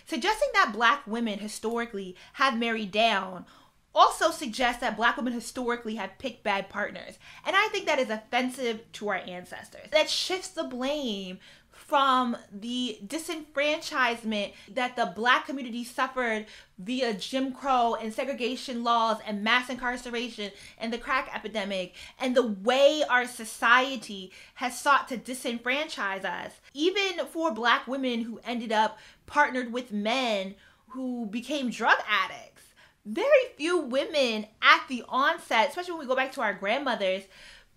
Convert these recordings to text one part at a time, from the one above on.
Suggesting that Black women historically have married down also suggests that Black women historically have picked bad partners. And I think that is offensive to our ancestors. That shifts the blame from the disenfranchisement that the Black community suffered via Jim Crow and segregation laws and mass incarceration and the crack epidemic, and the way our society has sought to disenfranchise us. Even for Black women who ended up partnered with men who became drug addicts, very few women at the onset, especially when we go back to our grandmothers,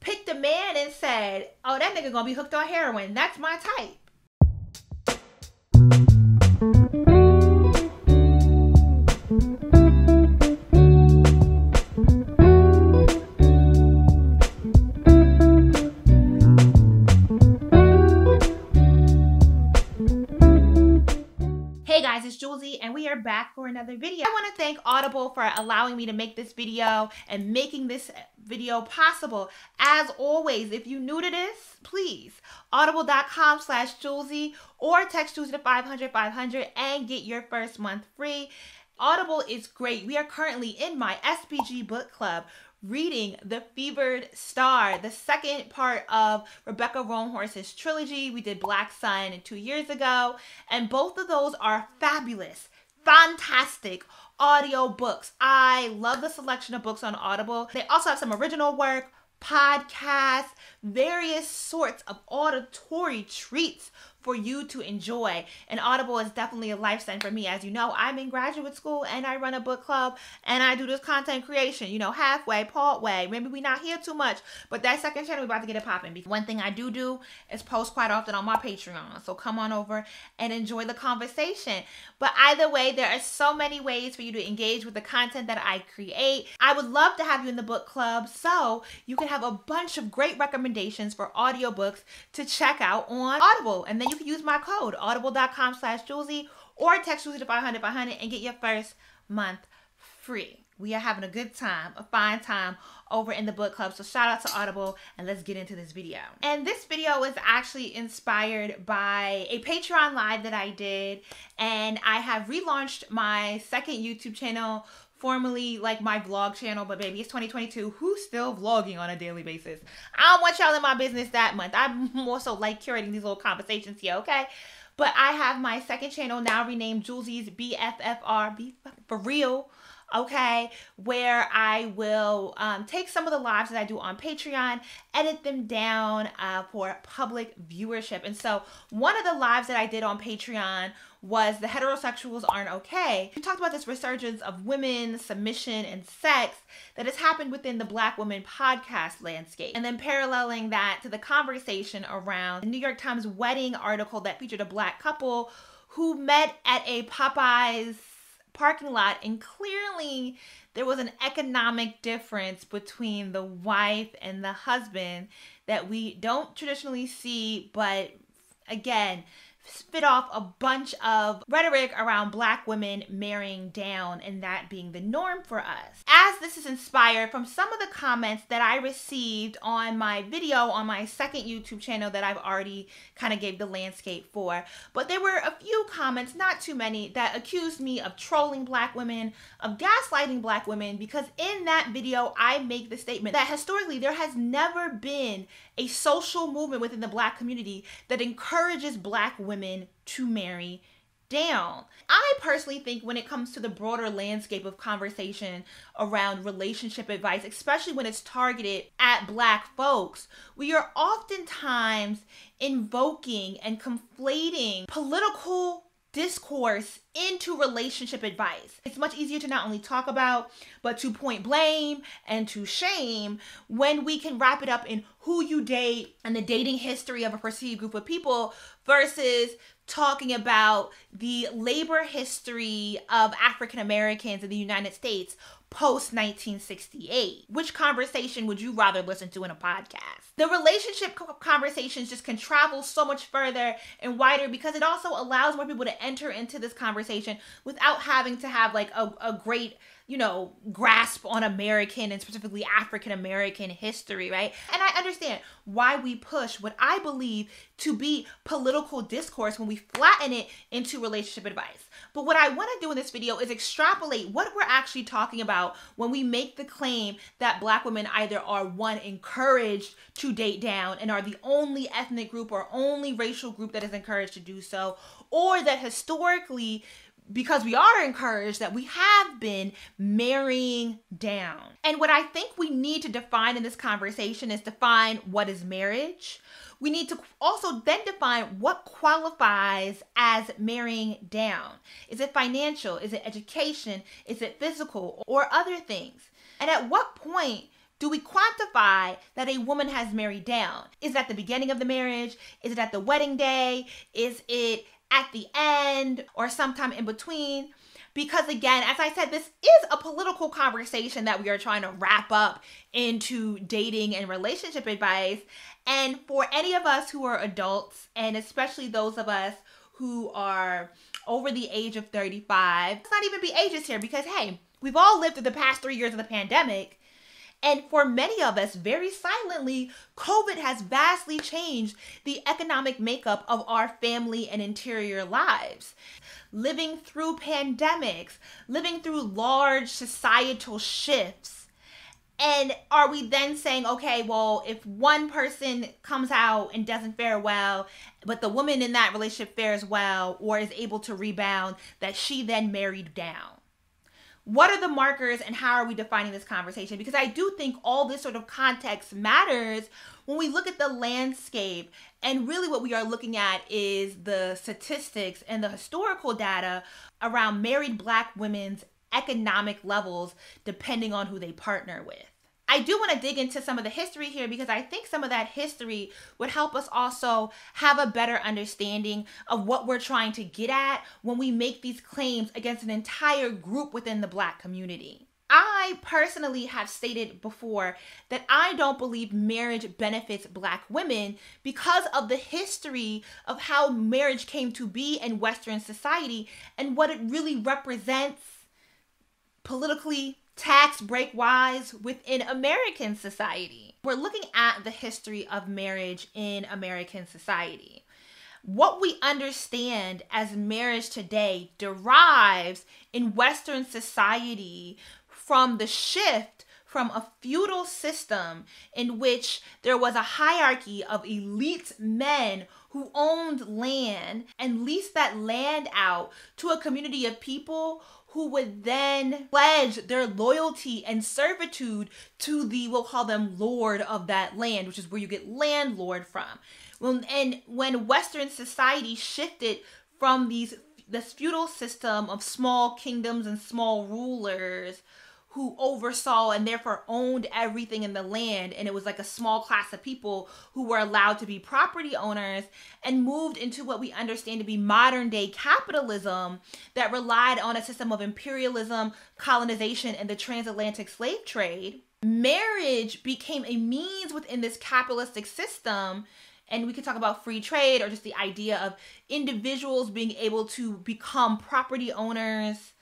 picked a man and said, oh, that nigga gonna be hooked on heroin. That's my type. Hey guys, it's Julesy and we are back for another video. I want to thank Audible for allowing me to make this video and making this video possible. As always, if you're new to this, please, audible.com/Julesy or text Julesy to 500-500 and get your first month free. Audible is great. We are currently in my SPG book club reading The Fevered Star, the second part of Rebecca Roanhorse's trilogy. We did Black Sun 2 years ago, and both of those are fabulous, fantastic audio books. I love the selection of books on Audible. They also have some original work, podcasts, various sorts of auditory treats for you to enjoy. And Audible is definitely a lifestyle for me. As you know, I'm in graduate school and I run a book club and I do this content creation, you know, halfway, part way. Maybe we not here too much, but that second channel, we about to get it popping. One thing I do is post quite often on my Patreon. So come on over and enjoy the conversation. But either way, there are so many ways for you to engage with the content that I create. I would love to have you in the book club so you can have a bunch of great recommendations for audiobooks to check out on Audible. And then you can use my code, audible.com/Julesy, or text Julesy to 500-500 and get your first month free. We are having a good time, a fine time over in the book club. So shout out to Audible and let's get into this video. And this video is actually inspired by a Patreon live that I did. And I have relaunched my second YouTube channel, formerly like my vlog channel, but baby, it's 2022. Who's still vlogging on a daily basis? I don't want y'all in my business that month. I'm more so like curating these little conversations here, okay? But I have my second channel now renamed Julesy's BFFR, for real, okay, where I will take some of the lives that I do on Patreon, edit them down for public viewership. And so one of the lives that I did on Patreon was The Heterosexuals Aren't Okay. We talked about this resurgence of women, submission, and sex that has happened within the Black women podcast landscape. And then paralleling that to the conversation around the New York Times wedding article that featured a Black couple who met at a Popeyes parking lot, and clearly there was an economic difference between the wife and the husband that we don't traditionally see, but again, spit off a bunch of rhetoric around Black women marrying down and that being the norm for us. As this is inspired from some of the comments that I received on my video on my second YouTube channel that I've already kind of gave the landscape for, but there were a few comments, not too many, that accused me of trolling Black women, of gaslighting Black women, because in that video I make the statement that historically there has never been a social movement within the Black community that encourages Black women to marry down. I personally think when it comes to the broader landscape of conversation around relationship advice, especially when it's targeted at Black folks, we are oftentimes invoking and conflating political discourse into relationship advice. It's much easier to not only talk about, but to point blame and to shame when we can wrap it up in who you date and the dating history of a perceived group of people versus talking about the labor history of African Americans in the United States post 1968. Which conversation would you rather listen to in a podcast? The relationship conversations just can travel so much further and wider because it also allows more people to enter into this conversation without having to have like a great, you know, grasp on American and specifically African American history, right? And I understand why we push what I believe to be political discourse when we flatten it into relationship advice. But what I want to do in this video is extrapolate what we're actually talking about when we make the claim that Black women either are, one, encouraged to date down and are the only ethnic group or only racial group that is encouraged to do so, or that historically, because we are encouraged, that we have been marrying down. And what I think we need to define in this conversation is define what is marriage. We need to also then define what qualifies as marrying down. Is it financial? Is it education? Is it physical or other things? And at what point do we quantify that a woman has married down? Is it at the beginning of the marriage? Is it at the wedding day? Is it at the end or sometime in between? Because again, as I said, this is a political conversation that we are trying to wrap up into dating and relationship advice. And for any of us who are adults, and especially those of us who are over the age of 35, let's not even be ageist here because, hey, we've all lived through the past 3 years of the pandemic. And for many of us, very silently, COVID has vastly changed the economic makeup of our family and interior lives. Living through pandemics, living through large societal shifts. And are we then saying, okay, well, if one person comes out and doesn't fare well, but the woman in that relationship fares well or is able to rebound, that she then married down? What are the markers and how are we defining this conversation? Because I do think all this sort of context matters when we look at the landscape. And really what we are looking at is the statistics and the historical data around married Black women's economic levels depending on who they partner with. I do want to dig into some of the history here because I think some of that history would help us also have a better understanding of what we're trying to get at when we make these claims against an entire group within the Black community. I personally have stated before that I don't believe marriage benefits Black women because of the history of how marriage came to be in Western society and what it really represents politically, tax break wise within American society. We're looking at the history of marriage in American society. What we understand as marriage today derives in Western society from the shift from a feudal system in which there was a hierarchy of elite men who owned land and leased that land out to a community of people who would then pledge their loyalty and servitude to the, we'll call them lord of that land, which is where you get landlord from. When Western society shifted from this feudal system of small kingdoms and small rulers who oversaw and therefore owned everything in the land, and it was like a small class of people who were allowed to be property owners, and moved into what we understand to be modern day capitalism that relied on a system of imperialism, colonization, and the transatlantic slave trade. Marriage became a means within this capitalistic system. And we could talk about free trade or just the idea of individuals being able to become property owners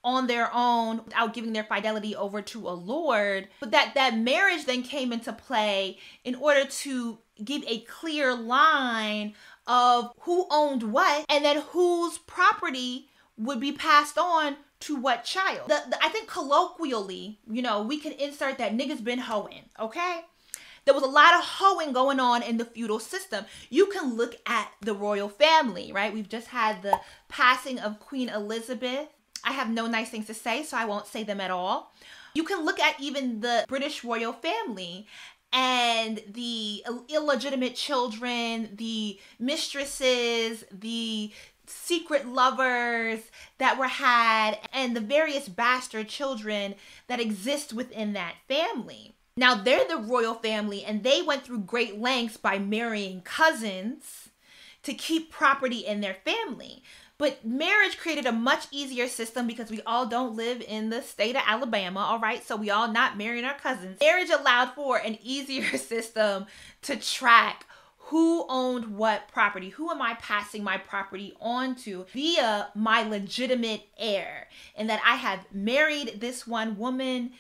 on their own without giving their fidelity over to a lord. But that marriage then came into play in order to give a clear line of who owned what and then whose property would be passed on to what child. I think colloquially, we can insert that niggas been hoeing, okay? There was a lot of hoeing going on in the feudal system. You can look at the royal family, right? We've just had the passing of Queen Elizabeth. I have no nice things to say, so I won't say them at all. You can look at even the British royal family and the illegitimate children, the mistresses, the secret lovers that were had, and the various bastard children that exist within that family. Now, they're the royal family, and they went through great lengths by marrying cousins to keep property in their family. But marriage created a much easier system because we all don't live in the state of Alabama, all right? So we all not marrying our cousins. Marriage allowed for an easier system to track who owned what property. Who am I passing my property on to via my legitimate heir? And that I have married this one woman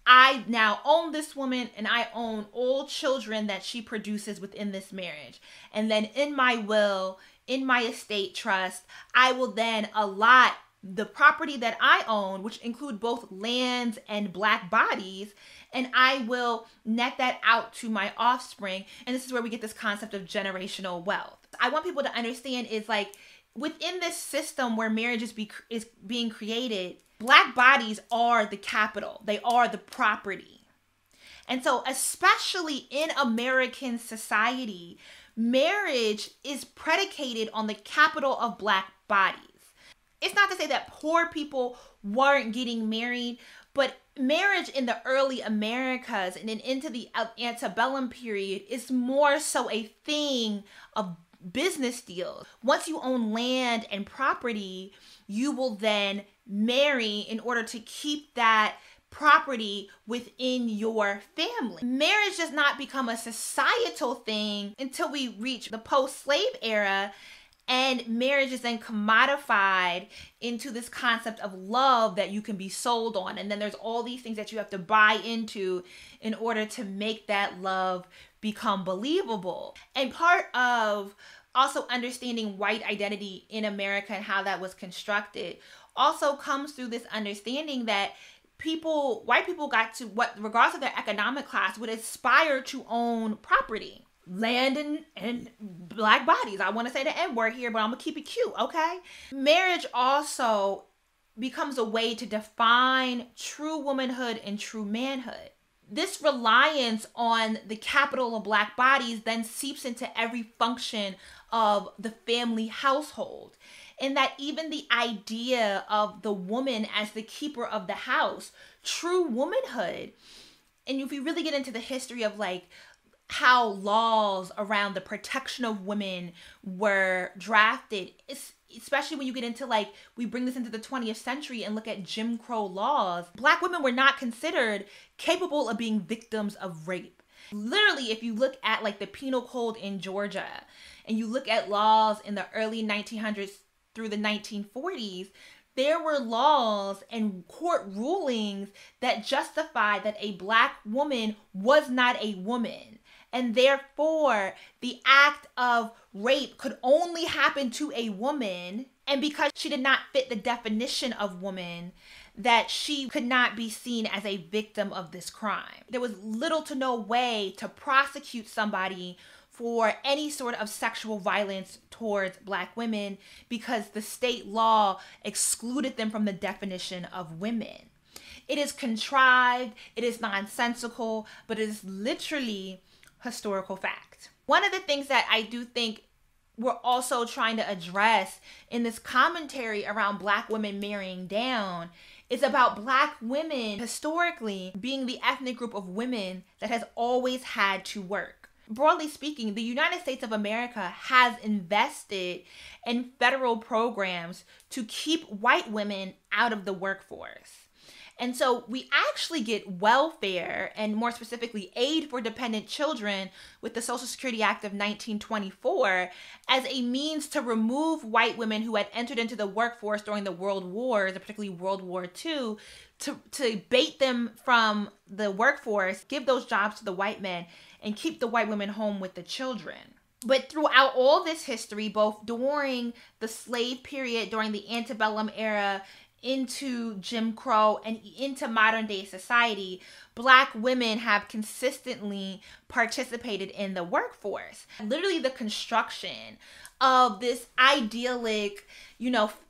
I now own this woman and I own all children that she produces within this marriage. And then in my will, in my estate trust, I will then allot the property that I own, which include both lands and black bodies, and I will net that out to my offspring. And this is where we get this concept of generational wealth. I want people to understand is like within this system where marriage is being created, black bodies are the capital. They are the property. And so especially in American society, marriage is predicated on the capital of black bodies. It's not to say that poor people weren't getting married, but marriage in the early Americas and then into the antebellum period is more so a thing of business deals. Once you own land and property, you will then marry in order to keep that property within your family. Marriage does not become a societal thing until we reach the post-slave era, and marriage is then commodified into this concept of love that you can be sold on. And then there's all these things that you have to buy into in order to make that love become believable. And part of also understanding white identity in America and how that was constructed also comes through this understanding that white people got to, regardless of their economic class, would aspire to own property. Land and black bodies. I want to say the N-word here, but I'm going to keep it cute, okay? Marriage also becomes a way to define true womanhood and true manhood. This reliance on the capital of black bodies then seeps into every function of the family household. And that even the idea of the woman as the keeper of the house, true womanhood, and if you really get into the history of like how laws around the protection of women were drafted, especially when you get into like, we bring this into the 20th century and look at Jim Crow laws, black women were not considered capable of being victims of rape. Literally, if you look at like the penal code in Georgia and you look at laws in the early 1900s through the 1940s, there were laws and court rulings that justified that a black woman was not a woman. And therefore, the act of rape could only happen to a woman. And because she did not fit the definition of woman, that she could not be seen as a victim of this crime. There was little to no way to prosecute somebody for any sort of sexual violence towards black women because the state law excluded them from the definition of women. It is contrived, it is nonsensical, but it is literally historical fact. One of the things that I do think we're also trying to address in this commentary around black women marrying down is about black women historically being the ethnic group of women that has always had to work. Broadly speaking, the United States of America has invested in federal programs to keep white women out of the workforce. And so we actually get welfare and more specifically aid for dependent children with the Social Security Act of 1924 as a means to remove white women who had entered into the workforce during the World Wars, particularly World War II, to bait them from the workforce, give those jobs to the white men, and keep the white women home with the children. But throughout all this history, both during the slave period, during the antebellum era, into Jim Crow and into modern day society, black women have consistently participated in the workforce. Literally the construction of this idyllic,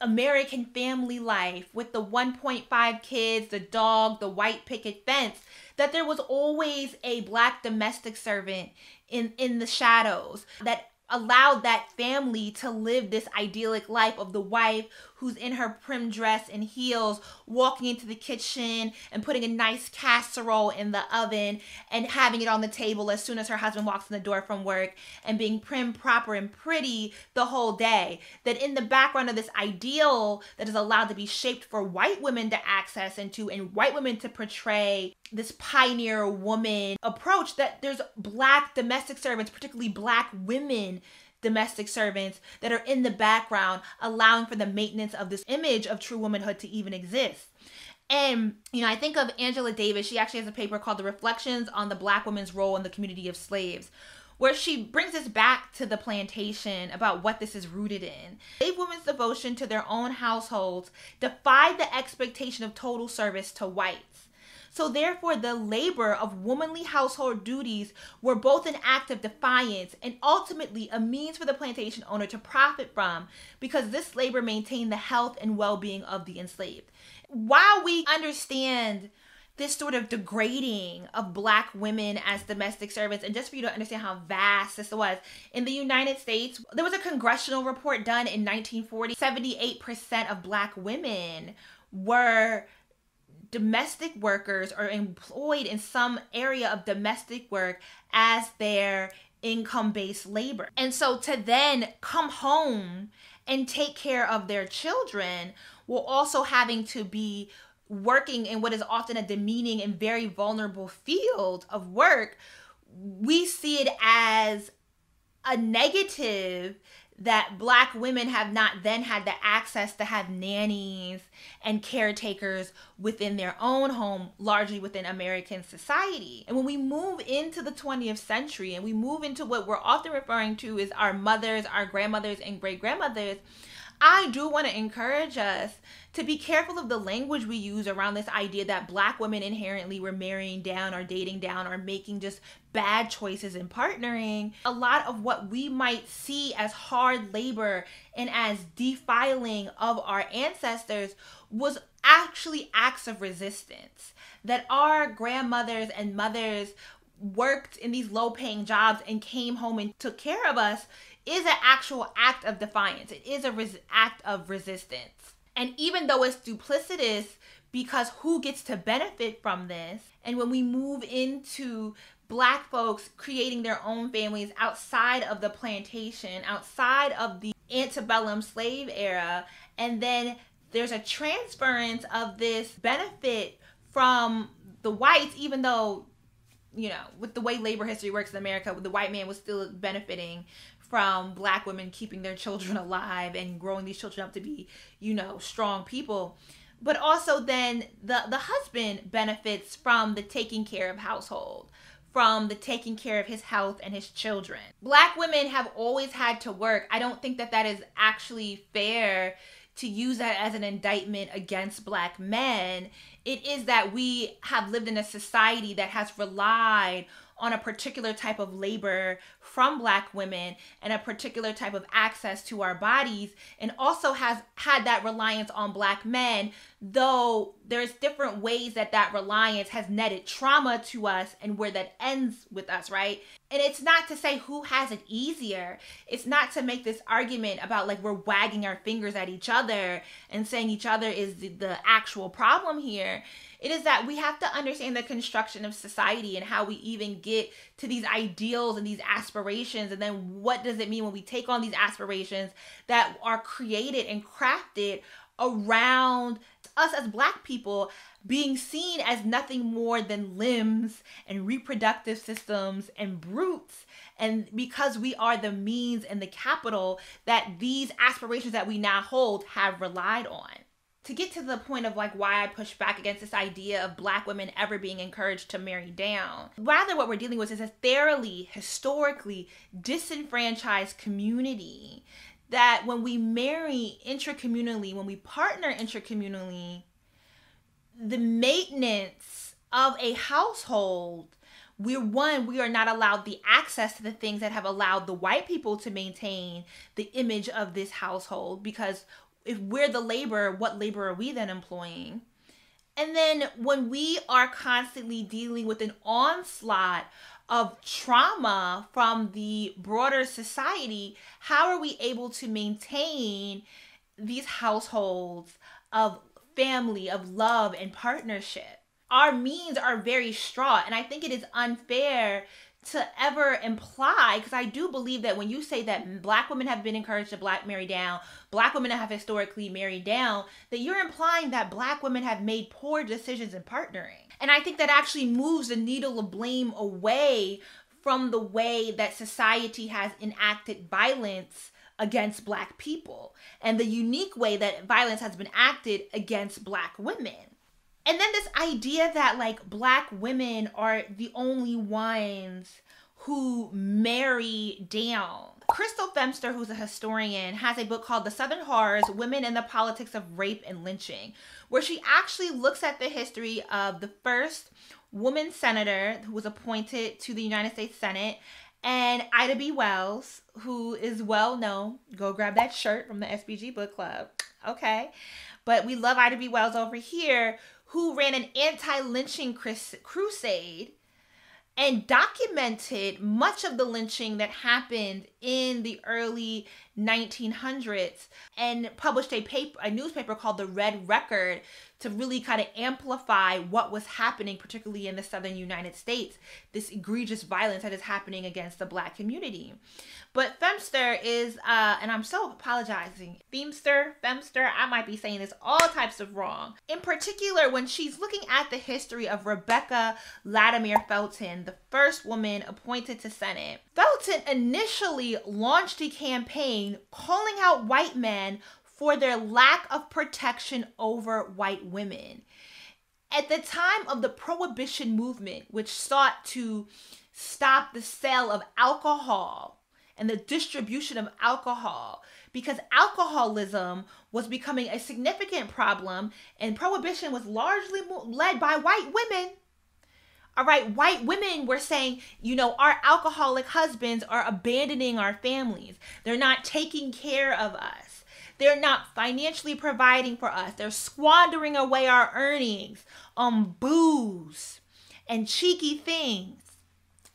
American family life with the 1.5 kids, the dog, the white picket fence, that there was always a black domestic servant in the shadows that allowed that family to live this idyllic life of the wife who's in her prim dress and heels, walking into the kitchen and putting a nice casserole in the oven and having it on the table as soon as her husband walks in the door from work, and being prim, proper, and pretty the whole day. That in the background of this ideal that is allowed to be shaped for white women to access into and white women to portray this pioneer woman approach, that there's black domestic servants, particularly black women domestic servants, that are in the background allowing for the maintenance of this image of true womanhood to even exist. And, I think of Angela Davis. She actually has a paper called The Reflections on the Black Woman's Role in the Community of Slaves, where she brings us back to the plantation about what this is rooted in. Slave women's devotion to their own households defied the expectation of total service to whites. So therefore, the labor of womanly household duties were both an act of defiance and ultimately a means for the plantation owner to profit from, because this labor maintained the health and well-being of the enslaved. While we understand this sort of degrading of Black women as domestic servants, and just for you to understand how vast this was, in the United States, there was a congressional report done in 1940. 78% of Black women were domestic workers or employed in some area of domestic work as their income-based labor. And so to then come home and take care of their children while also having to be working in what is often a demeaning and very vulnerable field of work, we see it as a negative that Black women have not then had the access to have nannies and caretakers within their own home, largely within American society. And when we move into the 20th century and we move into what we're often referring to as our mothers, our grandmothers, and great-grandmothers, I do want to encourage us to be careful of the language we use around this idea that Black women inherently were marrying down or dating down or making just bad choices in partnering. A lot of what we might see as hard labor and as defiling of our ancestors was actually acts of resistance. That our grandmothers and mothers worked in these low-paying jobs and came home and took care of us is an actual act of defiance. It is an act of resistance. And even though it's duplicitous, because who gets to benefit from this? And when we move into Black folks creating their own families outside of the plantation, outside of the antebellum slave era, and then there's a transference of this benefit from the whites, even though, with the way labor history works in America, the white man was still benefiting from Black women keeping their children alive and growing these children up to be, strong people. But also then the husband benefits from the taking care of household, from the taking care of his health and his children. Black women have always had to work. I don't think that is actually fair to use that as an indictment against Black men. It is that we have lived in a society that has relied on a particular type of labor from Black women and a particular type of access to our bodies, and also has had that reliance on Black men, though there's different ways that reliance has netted trauma to us and where that ends with us, right? And it's not to say who has it easier. It's not to make this argument about like we're wagging our fingers at each other and saying each other is the actual problem here. It is that we have to understand the construction of society and how we even get to these ideals and these aspirations. And then what does it mean when we take on these aspirations that are created and crafted around us as Black people being seen as nothing more than limbs and reproductive systems and brutes. And because we are the means and the capital that these aspirations that we now hold have relied on. To get to the point of like why I push back against this idea of Black women ever being encouraged to marry down, rather what we're dealing with is a thoroughly, historically disenfranchised community that when we marry intracommunally, when we partner intracommunally, the maintenance of a household, we are not allowed the access to the things that have allowed the white people to maintain the image of this household, because if we're the labor, what labor are we then employing? And then when we are constantly dealing with an onslaught of trauma from the broader society, how are we able to maintain these households of family, of love and partnership? Our means are very straw, and I think it is unfair to ever imply, because I do believe that when you say that Black women have been encouraged to marry down, Black women have historically married down, that you're implying that Black women have made poor decisions in partnering. And I think that actually moves the needle of blame away from the way that society has enacted violence against Black people and the unique way that violence has been acted against Black women. And then this idea that like Black women are the only ones who marry down. Crystal Femster, who's a historian, has a book called The Southern Horrors, Women and the Politics of Rape and Lynching, where she actually looks at the history of the first woman senator who was appointed to the United States Senate, and Ida B. Wells, who is well known. Go grab that shirt from the SBG Book Club. Okay. But we love Ida B. Wells over here, who ran an anti-lynching crusade and documented much of the lynching that happened in the early 1900s, and published a newspaper called The Red Record to really kind of amplify what was happening, particularly in the southern United States, this egregious violence that is happening against the Black community. But Femster is, and I'm so apologizing, Femster, I might be saying this all types of wrong. In particular, when she's looking at the history of Rebecca Latimer Felton, the first woman appointed to Senate, Felton initially launched a campaign calling out white men for their lack of protection over white women. At the time of the Prohibition movement, which sought to stop the sale of alcohol and the distribution of alcohol, because alcoholism was becoming a significant problem, and Prohibition was largely led by white women. All right, white women were saying, you know, our alcoholic husbands are abandoning our families. They're not taking care of us. They're not financially providing for us. They're squandering away our earnings on booze and cheeky things.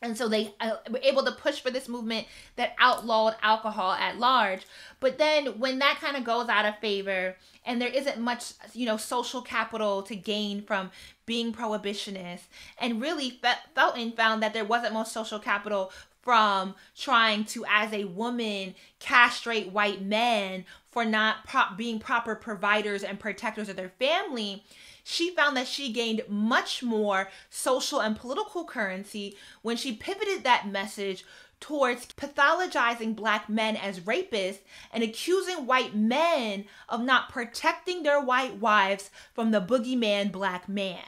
And so they were able to push for this movement that outlawed alcohol at large. But then when that kind of goes out of favor and there isn't much, you know, social capital to gain from being prohibitionist, and really Felton found that there wasn't much social capital from trying to, as a woman, castrate white men for not being proper providers and protectors of their family, she found that she gained much more social and political currency when she pivoted that message towards pathologizing Black men as rapists and accusing white men of not protecting their white wives from the boogeyman Black man.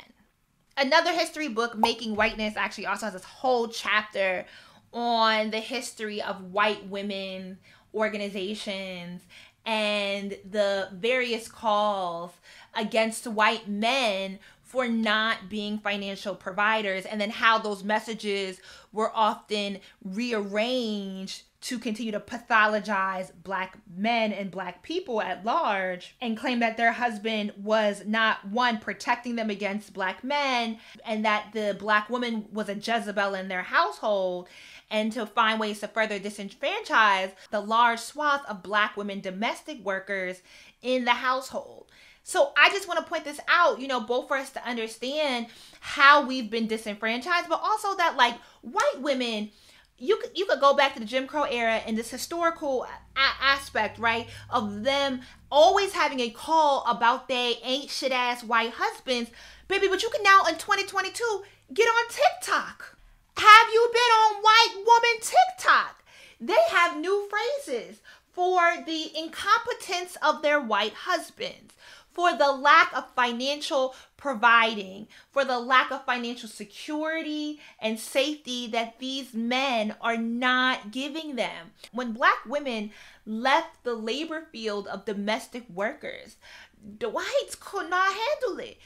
Another history book, Making Whiteness, actually also has this whole chapter on the history of white women organizations and the various calls against white men for not being financial providers, and then how those messages were often rearranged to continue to pathologize Black men and Black people at large, and claim that their husband was not, one, protecting them against Black men, and that the Black woman was a Jezebel in their household, and to find ways to further disenfranchise the large swath of Black women domestic workers in the household. So I just want to point this out, you know, both for us to understand how we've been disenfranchised, but also that, like, white women, you could go back to the Jim Crow era and this historical aspect, right, of them always having a call about they ain't shit ass white husbands, baby. But you can now in 2022 get on TikTok. Have you been on white woman TikTok? They have new phrases for the incompetence of their white husbands, for the lack of financial providing, for the lack of financial security and safety that these men are not giving them. When Black women left the labor field of domestic workers, the whites could not handle it.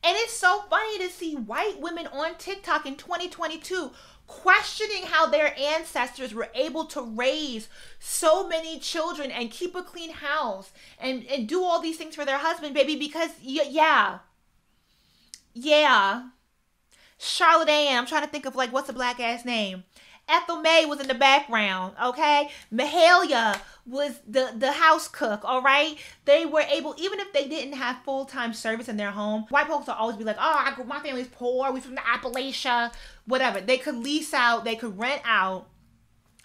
And it's so funny to see white women on TikTok in 2022 questioning how their ancestors were able to raise so many children and keep a clean house and do all these things for their husband, baby, because yeah. Charlotte Ann, I'm trying to think of, like, what's a Black ass name? Ethel May was in the background, okay? Mahalia was the house cook, all right? They were able, even if they didn't have full-time service in their home, white folks will always be like, oh, my family's poor, we from the Appalachia, whatever. They could lease out, they could rent out.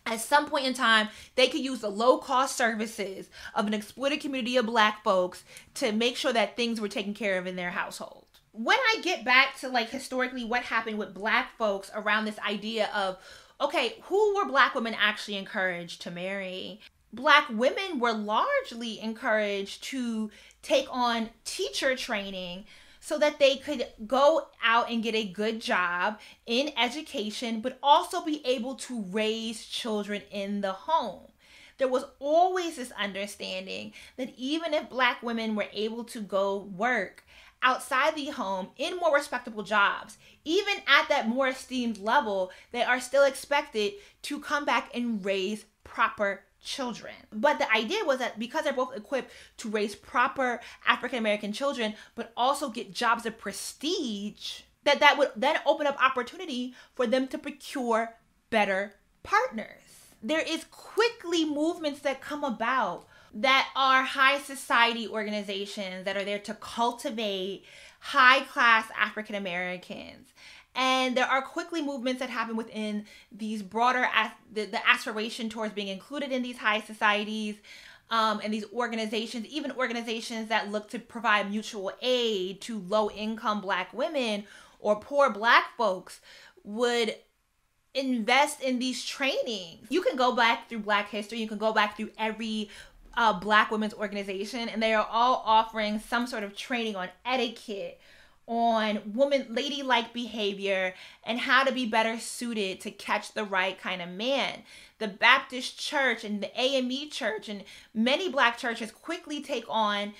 At some point in time, they could use the low-cost services of an exploited community of Black folks to make sure that things were taken care of in their household. When I get back to, like, historically what happened with Black folks around this idea of, okay, who were Black women actually encouraged to marry? Black women were largely encouraged to take on teacher training so that they could go out and get a good job in education, but also be able to raise children in the home. There was always this understanding that even if Black women were able to go work outside the home in more respectable jobs, even at that more esteemed level, they are still expected to come back and raise proper children. But the idea was that because they're both equipped to raise proper African American children, but also get jobs of prestige, that would then open up opportunity for them to procure better partners. There is quickly movements that come about that are high society organizations that are there to cultivate high-class African Americans. And there are quickly movements that happen within these broader, the aspiration towards being included in these high societies and these organizations, even organizations that look to provide mutual aid to low-income Black women or poor Black folks would invest in these trainings. You can go back through Black history, you can go back through every Black women's organization, and they are all offering some sort of training on etiquette, on ladylike behavior, and how to be better suited to catch the right kind of man. The Baptist Church and the AME Church and many Black churches quickly take on,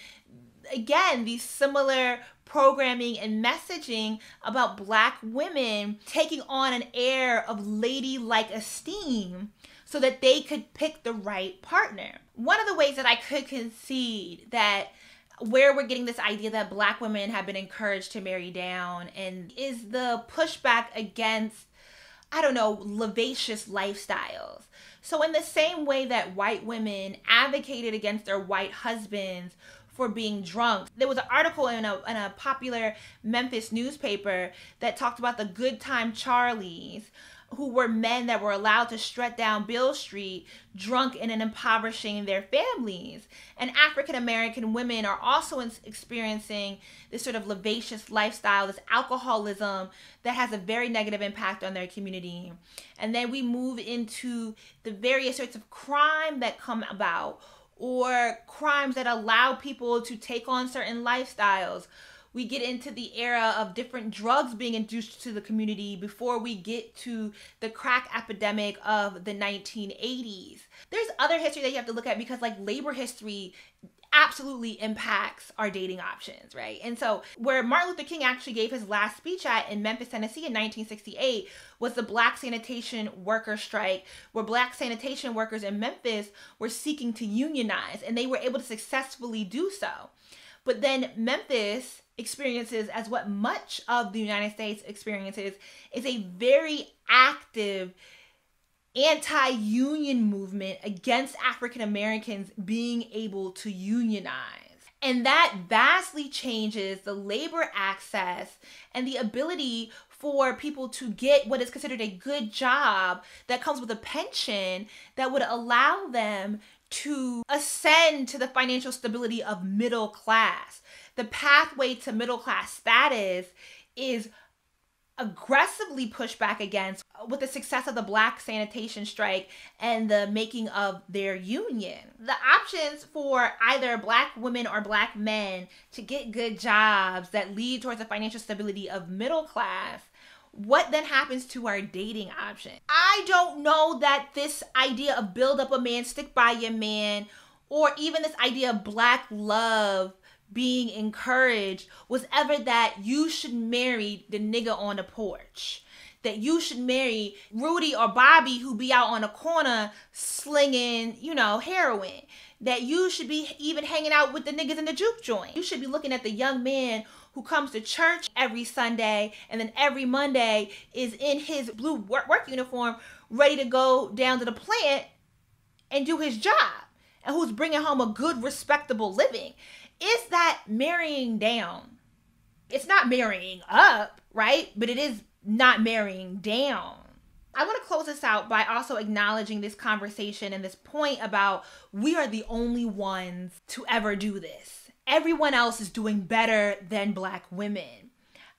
again, these similar programming and messaging about Black women taking on an air of ladylike esteem so that they could pick the right partner. One of the ways that I could concede that where we're getting this idea that Black women have been encouraged to marry down and is the pushback against, lavacious lifestyles. So in the same way that white women advocated against their white husbands for being drunk, there was an article in a popular Memphis newspaper that talked about the Good Time Charlies, who were men that were allowed to strut down Beale Street drunk and impoverishing their families. And African American women are also experiencing this sort of lavacious lifestyle, this alcoholism that has a very negative impact on their community. And then we move into the various sorts of crime that come about, or crimes that allow people to take on certain lifestyles. We get into the era of different drugs being introduced to the community before we get to the crack epidemic of the 1980s. There's other history that you have to look at because labor history absolutely impacts our dating options, right? And so where Martin Luther King actually gave his last speech at in Memphis, Tennessee in 1968 was the Black sanitation worker strike, where Black sanitation workers in Memphis were seeking to unionize, and they were able to successfully do so. But then Memphis experiences, as what much of the United States experiences, is a very active anti-union movement against African Americans being able to unionize. And that vastly changes the labor access and the ability for people to get what is considered a good job that comes with a pension that would allow them to ascend to the financial stability of middle class. The pathway to middle class status is aggressively pushed back against with the success of the Black sanitation strike and the making of their union. The options for either Black women or Black men to get good jobs that lead towards the financial stability of middle class, what then happens to our dating option? I don't know that this idea of build up a man, stick by your man, or even this idea of Black love being encouraged was ever that you should marry the nigga on the porch, that you should marry Rudy or Bobby who be out on the corner slinging, heroin, that you should be even hanging out with the niggas in the juke joint. You should be looking at the young man who comes to church every Sunday and then every Monday is in his blue work uniform ready to go down to the plant and do his job, and who's bringing home a good, respectable living. Is that marrying down? It's not marrying up, right? But it is not marrying down. I want to close this out by also acknowledging this conversation and this point about we are the only ones to ever do this. Everyone else is doing better than Black women.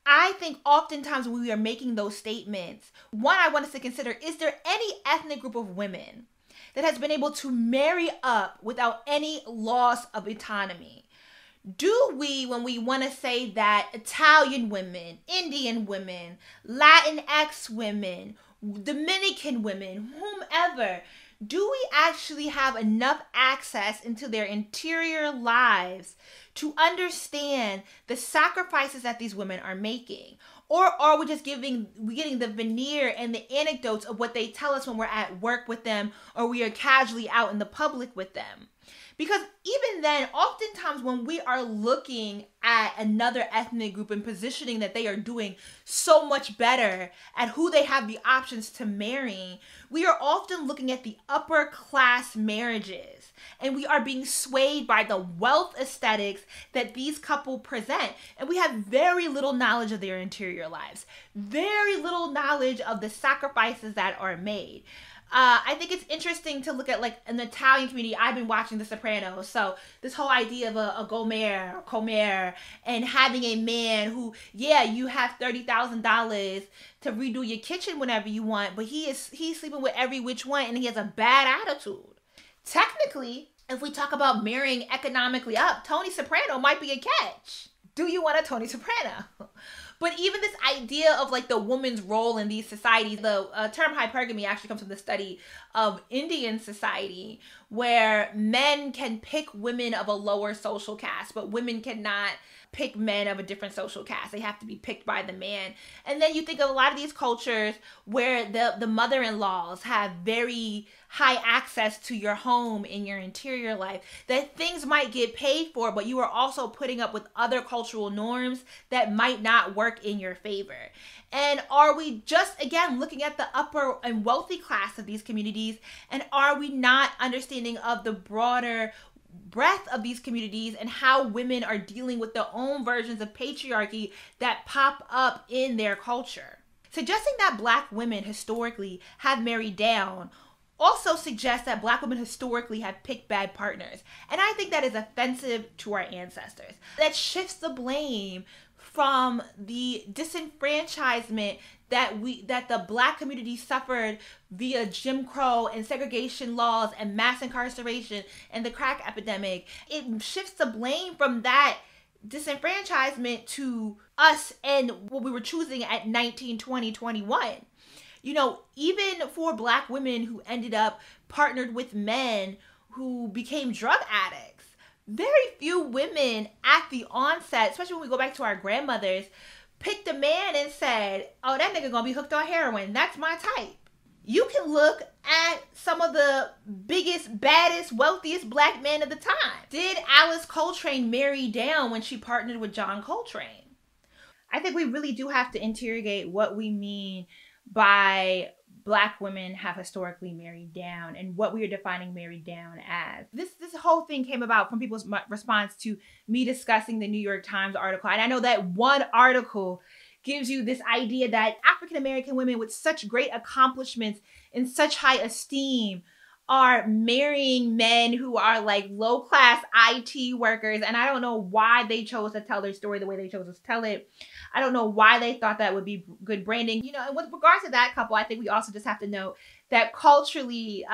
I think oftentimes when we are making those statements, one, I want us to consider, is there any ethnic group of women that has been able to marry up without any loss of autonomy? Do we, when we want to say that Italian women, Indian women, Latinx women, Dominican women, whomever, do we actually have enough access into their interior lives to understand the sacrifices that these women are making? Or are we just getting the veneer and the anecdotes of what they tell us when we're at work with them or we are casually out in the public with them? Because even then, oftentimes when we are looking at another ethnic group and positioning that they are doing so much better at who they have the options to marry, we are often looking at the upper class marriages. And we are being swayed by the wealth aesthetics that these couples present. And we have very little knowledge of their interior lives. Very little knowledge of the sacrifices that are made. I think it's interesting to look at, like, an Italian community. I've been watching The Sopranos, so this whole idea of a Gomer or Comer and having a man who, yeah, you have $30,000 to redo your kitchen whenever you want, but he's sleeping with every which one and he has a bad attitude. Technically, if we talk about marrying economically up, Tony Soprano might be a catch. Do you want a Tony Soprano? But even this idea of, like, the woman's role in these societies, the term hypergamy actually comes from the study of Indian society, where men can pick women of a lower social caste, but women cannot pick men of a different social caste. They have to be picked by the man. And then you think of a lot of these cultures where the mother-in-laws have very high access to your home in your interior life, that things might get paid for, but you are also putting up with other cultural norms that might not work in your favor. And are we just, again, looking at the upper and wealthy class of these communities, and are we not understanding of the broader breadth of these communities and how women are dealing with their own versions of patriarchy that pop up in their culture? Suggesting that Black women historically have married down also suggests that Black women historically have picked bad partners. And I think that is offensive to our ancestors. That shifts the blame from the disenfranchisement that the Black community suffered via Jim Crow and segregation laws and mass incarceration and the crack epidemic. It shifts the blame from that disenfranchisement to us and what we were choosing at 19, 20, 21. You know, even for Black women who ended up partnered with men who became drug addicts, very few women at the onset, especially when we go back to our grandmothers, picked a man and said, oh, that nigga gonna be hooked on heroin. That's my type. You can look at some of the biggest, baddest, wealthiest Black men of the time. Did Alice Coltrane marry down when she partnered with John Coltrane? I think we really do have to interrogate what we mean by Black women have historically married down and what we are defining married down as. This whole thing came about from people's response to me discussing the New York Times article. And I know that one article gives you this idea that African-American women with such great accomplishments and such high esteem are marrying men who are like low-class IT workers. And I don't know why they chose to tell their story the way they chose to tell it. I don't know why they thought that would be good branding. You know, and with regards to that couple, I think we also just have to note that culturally,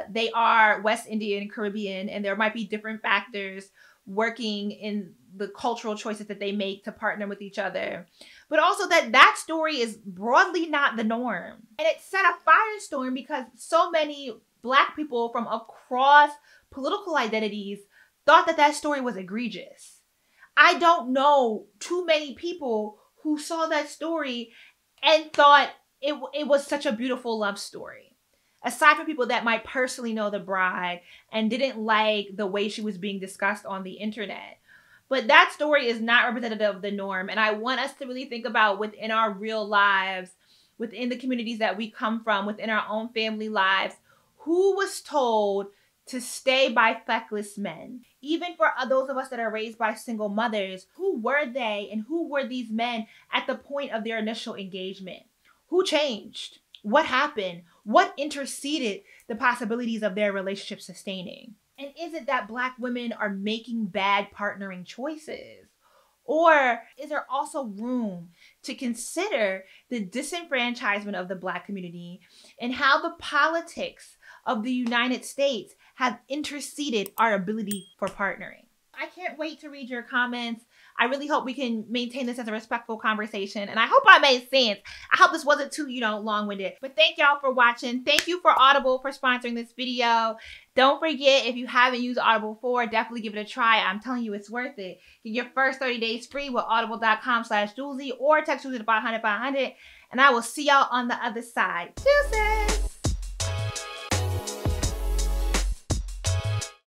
they are West Indian, Caribbean, and there might be different factors working in the cultural choices that they make to partner with each other. But also that story is broadly not the norm. And it set a firestorm because so many Black people from across political identities thought that story was egregious. I don't know too many people who saw that story and thought it was such a beautiful love story. Aside from people that might personally know the bride and didn't like the way she was being discussed on the internet. But that story is not representative of the norm. And I want us to really think about within our real lives, within the communities that we come from, within our own family lives, who was told to stay by feckless men? Even for those of us that are raised by single mothers, who were they and who were these men at the point of their initial engagement? Who changed? What happened? What interceded the possibilities of their relationship sustaining? And is it that Black women are making bad partnering choices? Or is there also room to consider the disenfranchisement of the Black community and how the politics of the United States have interceded our ability for partnering? I can't wait to read your comments. I really hope we can maintain this as a respectful conversation. And I hope I made sense. I hope this wasn't too, long-winded. But thank y'all for watching. Thank you for Audible for sponsoring this video. Don't forget, if you haven't used Audible before, definitely give it a try. I'm telling you, it's worth it. Get your first 30 days free with audible.com/Julzy or text Julzy to 500 500. And I will see y'all on the other side. Deuces!